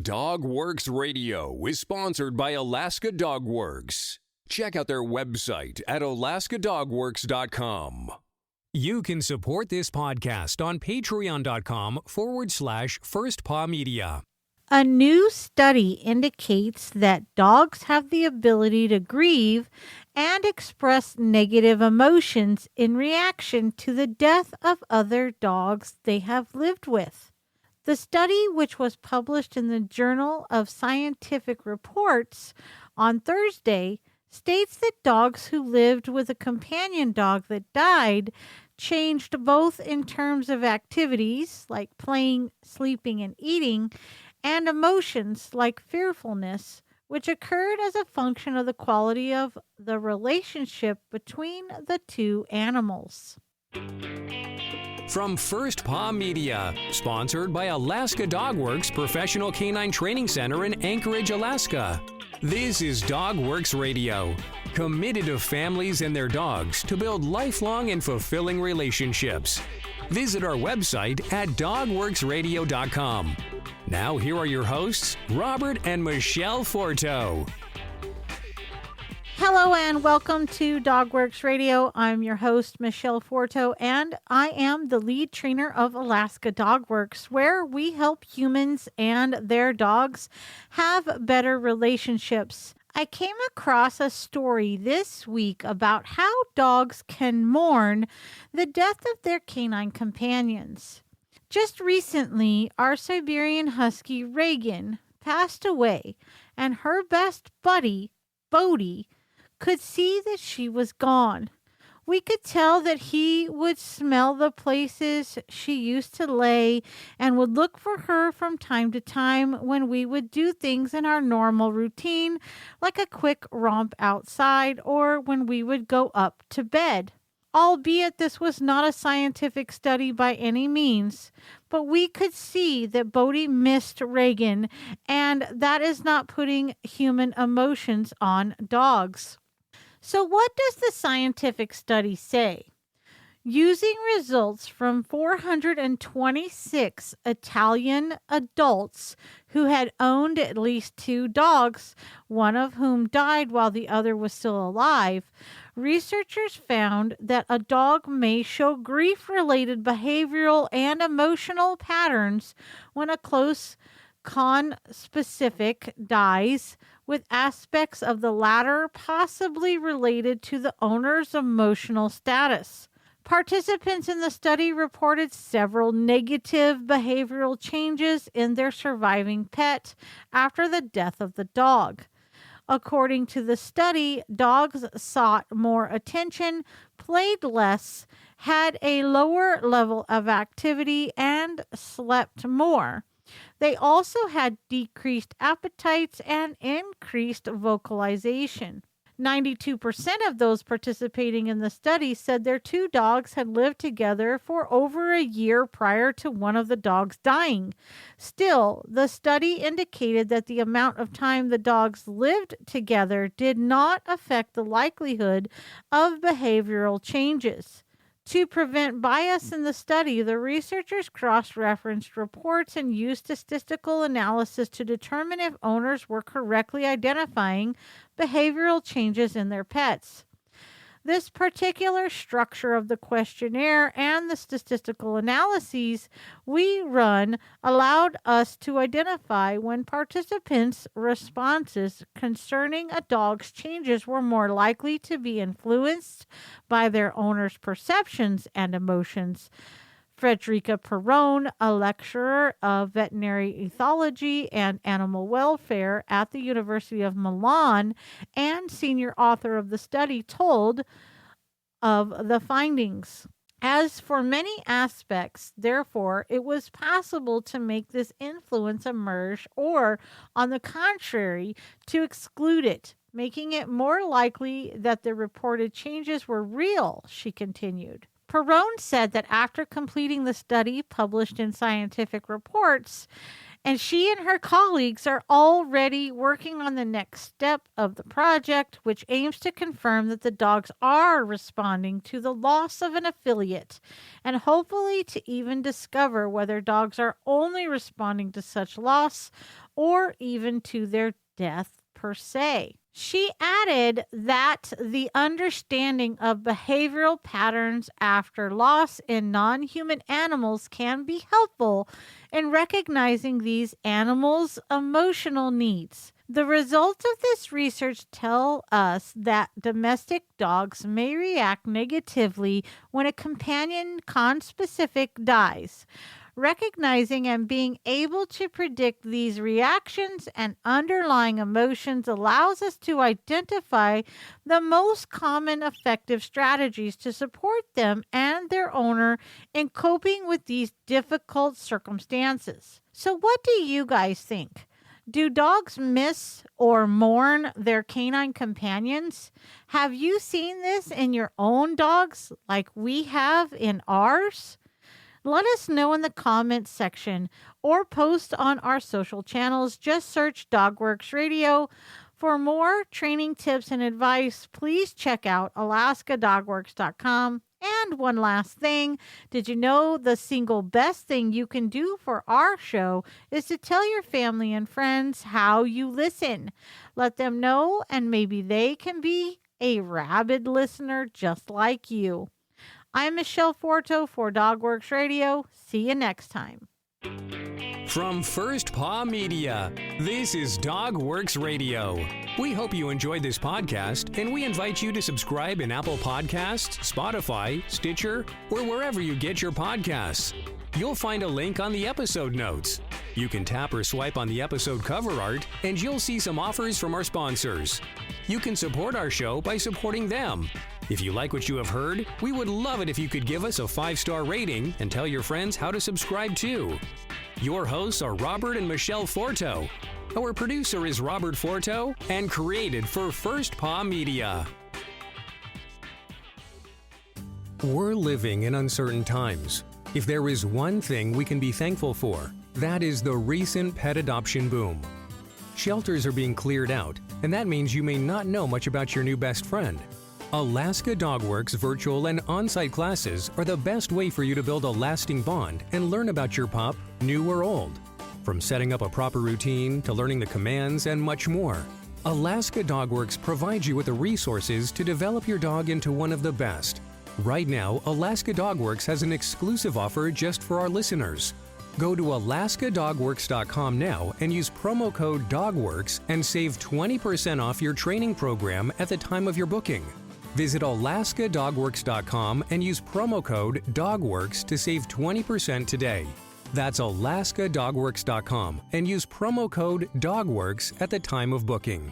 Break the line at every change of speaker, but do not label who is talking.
Dog Works Radio is sponsored by Alaska Dog Works. Check out their website at alaskadogworks.com. You can support this podcast on patreon.com/firstpawmedia.
A new study indicates that dogs have the ability to grieve and express negative emotions in reaction to the death of other dogs they have lived with. The study, which was published in the Journal of Scientific Reports on Thursday, states that dogs who lived with a companion dog that died changed both in terms of activities like playing, sleeping, and eating, and emotions like fearfulness, which occurred as a function of the quality of the relationship between the two animals.
From First Paw Media, sponsored by Alaska Dog Works Professional Canine Training Center in Anchorage, Alaska. This is Dog Works Radio, committed to families and their dogs to build lifelong and fulfilling relationships. Visit our website at dogworksradio.com. Now here are your hosts, Robert and Michelle Forto.
Hello and welcome to Dogworks Radio. I'm your host, Michelle Forto, and I am the lead trainer of Alaska Dogworks, where we help humans and their dogs have better relationships. I came across a story this week about how dogs can mourn the death of their canine companions. Just recently, our Siberian Husky Reagan passed away, and her best buddy, Bodie, could see that she was gone. We could tell that he would smell the places she used to lay and would look for her from time to time when we would do things in our normal routine, like a quick romp outside or when we would go up to bed. Albeit this was not a scientific study by any means, but we could see that Bodie missed Reagan, and that is not putting human emotions on dogs. So what does the scientific study say? Using results from 426 Italian adults who had owned at least 2 dogs, one of whom died while the other was still alive, researchers found that a dog may show grief-related behavioral and emotional patterns when a close conspecific dies, with aspects of the latter possibly related to the owner's emotional status. Participants in the study reported several negative behavioral changes in their surviving pet after the death of the dog. According to the study, dogs sought more attention, played less, had a lower level of activity, and slept more. They also had decreased appetites and increased vocalization. 92% of those participating in the study said their 2 dogs had lived together for over a year prior to one of the dogs dying. Still, the study indicated that the amount of time the dogs lived together did not affect the likelihood of behavioral changes. To prevent bias in the study, the researchers cross-referenced reports and used statistical analysis to determine if owners were correctly identifying behavioral changes in their pets. This particular structure of the questionnaire and the statistical analyses we run allowed us to identify when participants' responses concerning a dog's changes were more likely to be influenced by their owner's perceptions and emotions. Frederica Perrone, a lecturer of veterinary ethology and animal welfare at the University of Milan and senior author of the study, told of the findings. As for many aspects, therefore, it was possible to make this influence emerge or, on the contrary, to exclude it, making it more likely that the reported changes were real, she continued. Perrone said that after completing the study published in Scientific Reports, And she and her colleagues are already working on the next step of the project, which aims to confirm that the dogs are responding to the loss of an affiliate, and hopefully to even discover whether dogs are only responding to such loss or even to their death per se. She added that the understanding of behavioral patterns after loss in non-human animals can be helpful in recognizing these animals' emotional needs. The results of this research tell us that domestic dogs may react negatively when a companion conspecific dies. Recognizing and being able to predict these reactions and underlying emotions allows us to identify the most common effective strategies to support them and their owner in coping with these difficult circumstances. So, what do you guys think? Do dogs miss or mourn their canine companions? Have you seen this in your own dogs like we have in ours? Let us know in the comments section or post on our social channels. Just search DogWorks Radio. For more training tips and advice, please check out alaskadogworks.com. And one last thing, did you know the single best thing you can do for our show is to tell your family and friends how you listen? Let them know, and maybe they can be a rabid listener just like you. I'm Michelle Forto for DogWorks Radio. See you next time.
From First Paw Media, this is DogWorks Radio. We hope you enjoyed this podcast, and we invite you to subscribe in Apple Podcasts, Spotify, Stitcher, or wherever you get your podcasts. You'll find a link on the episode notes. You can tap or swipe on the episode cover art, and you'll see some offers from our sponsors. You can support our show by supporting them. If you like what you have heard, we would love it if you could give us a 5-star rating and tell your friends how to subscribe too. Your hosts are Robert and Michelle Forto. Our producer is Robert Forto and created for First Paw Media. We're living in uncertain times. If there is one thing we can be thankful for, that is the recent pet adoption boom. Shelters are being cleared out, and that means you may not know much about your new best friend. Alaska Dogworks virtual and on-site classes are the best way for you to build a lasting bond and learn about your pup, new or old. From setting up a proper routine to learning the commands and much more, Alaska Dogworks provides you with the resources to develop your dog into one of the best. Right now, Alaska Dogworks has an exclusive offer just for our listeners. Go to alaskadogworks.com now and use promo code DOGWORKS and save 20% off your training program at the time of your booking. Visit alaskadogworks.com and use promo code DOGWORKS to save 20% today. That's alaskadogworks.com and use promo code DOGWORKS at the time of booking.